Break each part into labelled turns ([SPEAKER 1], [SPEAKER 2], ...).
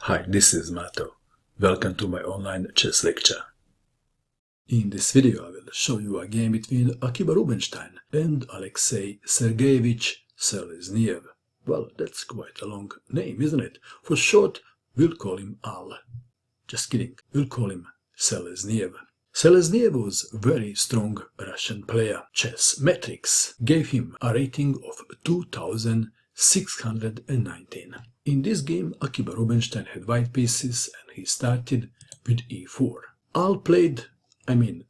[SPEAKER 1] Hi, this is Mato. Welcome to my online chess lecture. In this video I will show you a game between Akiba Rubinstein and Alexey Sergeyevich Selezniev. Well, that's quite a long name, isn't it? For short, we'll call him Al. Just kidding, we'll call him Selezniev. Selezniev was a very strong Russian player. Chess Metrics gave him a rating of 2619. In this game, Akiba Rubinstein had white pieces and he started with e4.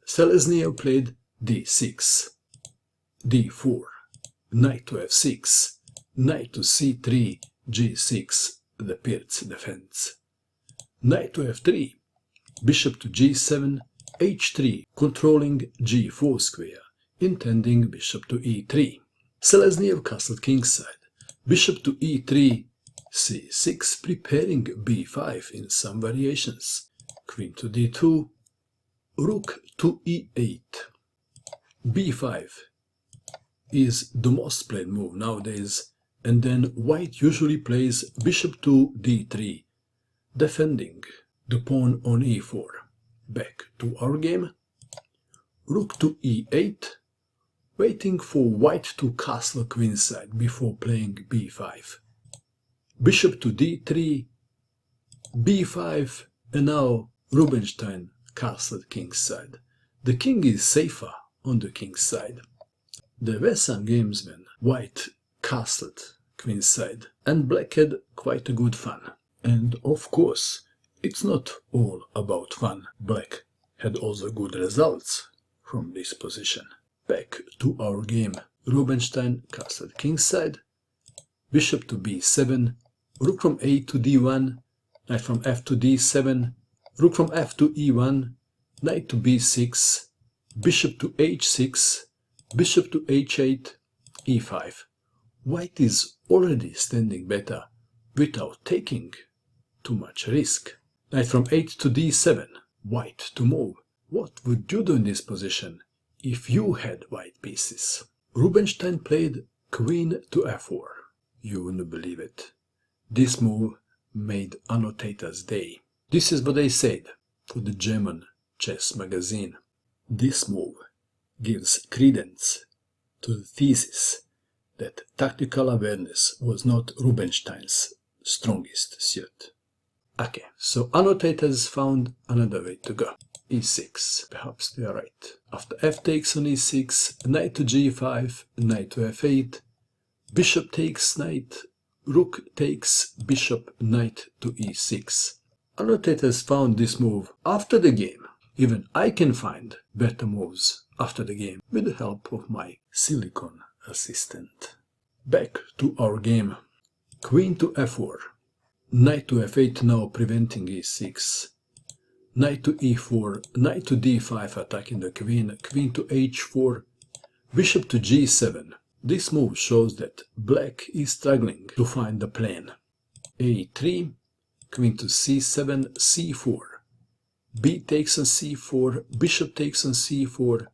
[SPEAKER 1] Selezniev played d6, d4, knight to f6, knight to c3, g6, the Pirc defense, knight to f3, bishop to g7, h3, controlling g4 square, intending bishop to e3. Selezniev castled kingside, bishop to e3, c6, preparing b5 in some variations, queen to d2, rook to e8. b5 is the most played move nowadays, and then white usually plays bishop to d3, defending the pawn on e4. Back to our game, rook to e8, waiting for white to castle queenside before playing b5. Bishop to d3, b5, and now Rubinstein castled kingside. The king is safer on the king's side. There were some games when white castled queenside and black had quite a good fun. And of course, it's not all about fun. Black had also good results from this position. Back to our game. Rubinstein castled kingside, bishop to b7, rook from a to d1, knight from f to d7, rook from f to e1, knight to b6, bishop to h6, bishop to h8, e5. White is already standing better without taking too much risk. Knight from 8 to d7, white to move. What would you do in this position if you had white pieces? Rubinstein played queen to f4. You wouldn't believe it. This move made annotators' day. This is what they said for the German chess magazine. This move gives credence to the thesis that tactical awareness was not Rubinstein's strongest suit. Okay, so annotators found another way to go. e6, perhaps they are right. After f takes on e6, knight to g5, knight to f8, bishop takes knight, rook takes bishop, knight to e6. Annotators found this move after the game. Even I can find better moves after the game with the help of my silicon assistant. Back to our game. Queen to f4. Knight to f8 now preventing e6. Knight to e4, knight to d5 attacking the queen, queen to h4, bishop to g7. This move shows that black is struggling to find the plan. a3, queen to c7, c4. b takes on c4, bishop takes on c4,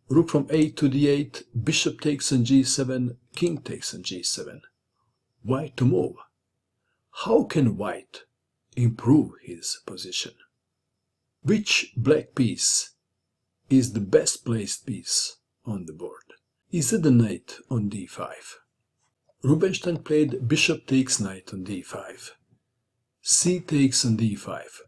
[SPEAKER 1] rook from a to d8, bishop takes on g7, king takes on g7. White to move. How can white improve his position? Which black piece is the best placed piece on the board? Is it the knight on d5? Rubinstein played bishop takes knight on d5. C takes on d5.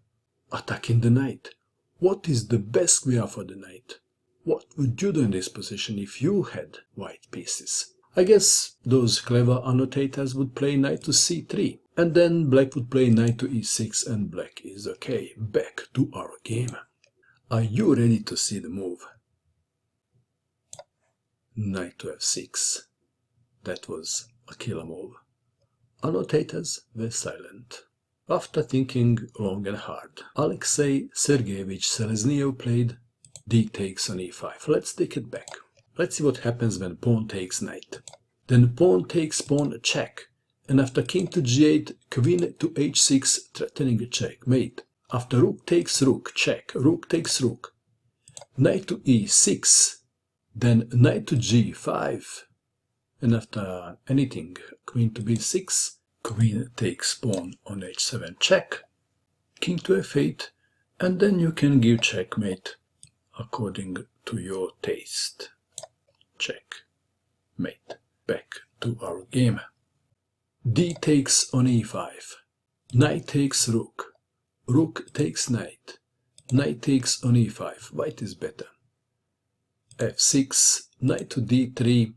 [SPEAKER 1] Attacking the knight. What is the best square for the knight? What would you do in this position if you had white pieces? I guess those clever annotators would play knight to c3. And then black would play knight to e6 and black is okay. Back to our game. Are you ready to see the move? Knight to f6. That was a killer move. Annotators were silent. After thinking long and hard, Alexey Sergeyevich Selezniev played d takes on e5. Let's take it back. Let's see what happens when pawn takes knight. Then pawn takes pawn check. And after king to g8, queen to h6, threatening a checkmate. After rook takes rook, check, rook takes rook. Knight to e6, then knight to g5. And after anything, queen to b6, queen takes pawn on h7 check, king to f8, and then you can give checkmate according to your taste. Checkmate. Back to our game. D takes on e5. Knight takes rook. Rook takes knight. Knight takes on e5. White is better. f6. Knight to d3.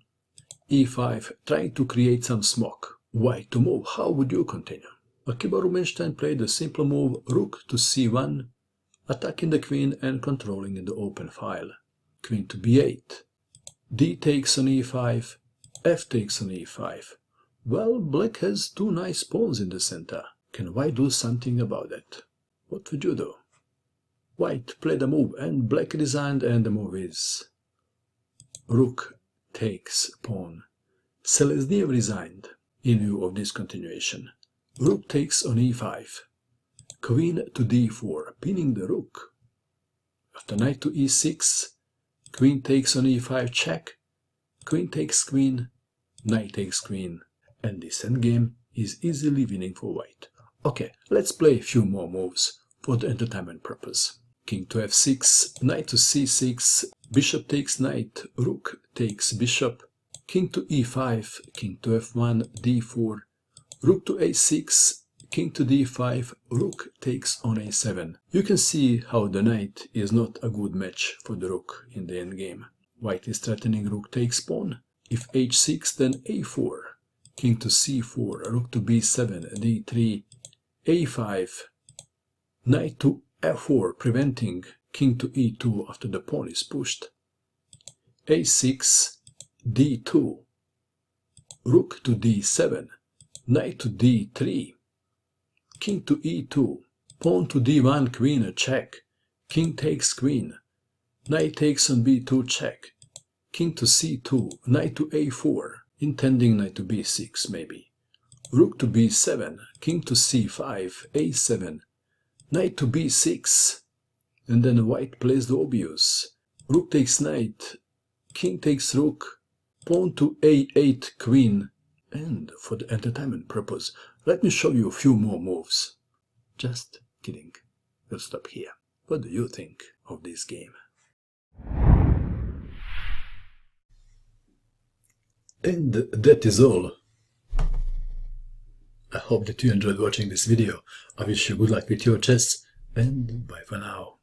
[SPEAKER 1] e5. Trying to create some smoke. White to move. How would you continue? Akiba Rubinstein played a simple move, rook to c1, attacking the queen and controlling the open file. Queen to b8. D takes on e5. F takes on e5. Well, black has two nice pawns in the center. Can white do something about that? What would you do? White played a move and black resigned, and the move is rook takes pawn. Selezniev resigned in view of this continuation. Rook takes on e5. Queen to d4, pinning the rook. After knight to e6, queen takes on e5 check. Queen takes queen, knight takes queen, and this endgame is easily winning for white. Okay, let's play a few more moves for the entertainment purpose. King to f6, knight to c6, bishop takes knight, rook takes bishop, king to e5, king to f1, d4, rook to a6, king to d5, rook takes on a7. You can see how the knight is not a good match for the rook in the endgame. White is threatening rook takes pawn. If h6, then a4, king to c4, rook to b7, d3, a5, knight to f4, preventing king to e2 after the pawn is pushed, a6, d2, rook to d7, knight to d3, king to e2, pawn to d1, queen a check, king takes queen, knight takes on b2 check, king to c2, knight to a4, intending knight to b6 maybe, rook to b7, king to c5, a7, knight to b6, and then white plays the obvious, rook takes knight, king takes rook, pawn to a8, queen, and for the entertainment purpose, let me show you a few more moves. Just kidding. We'll stop here. What do you think of this game? And that is all. I hope that you enjoyed watching this video. I wish you good luck with your chess, and bye for now.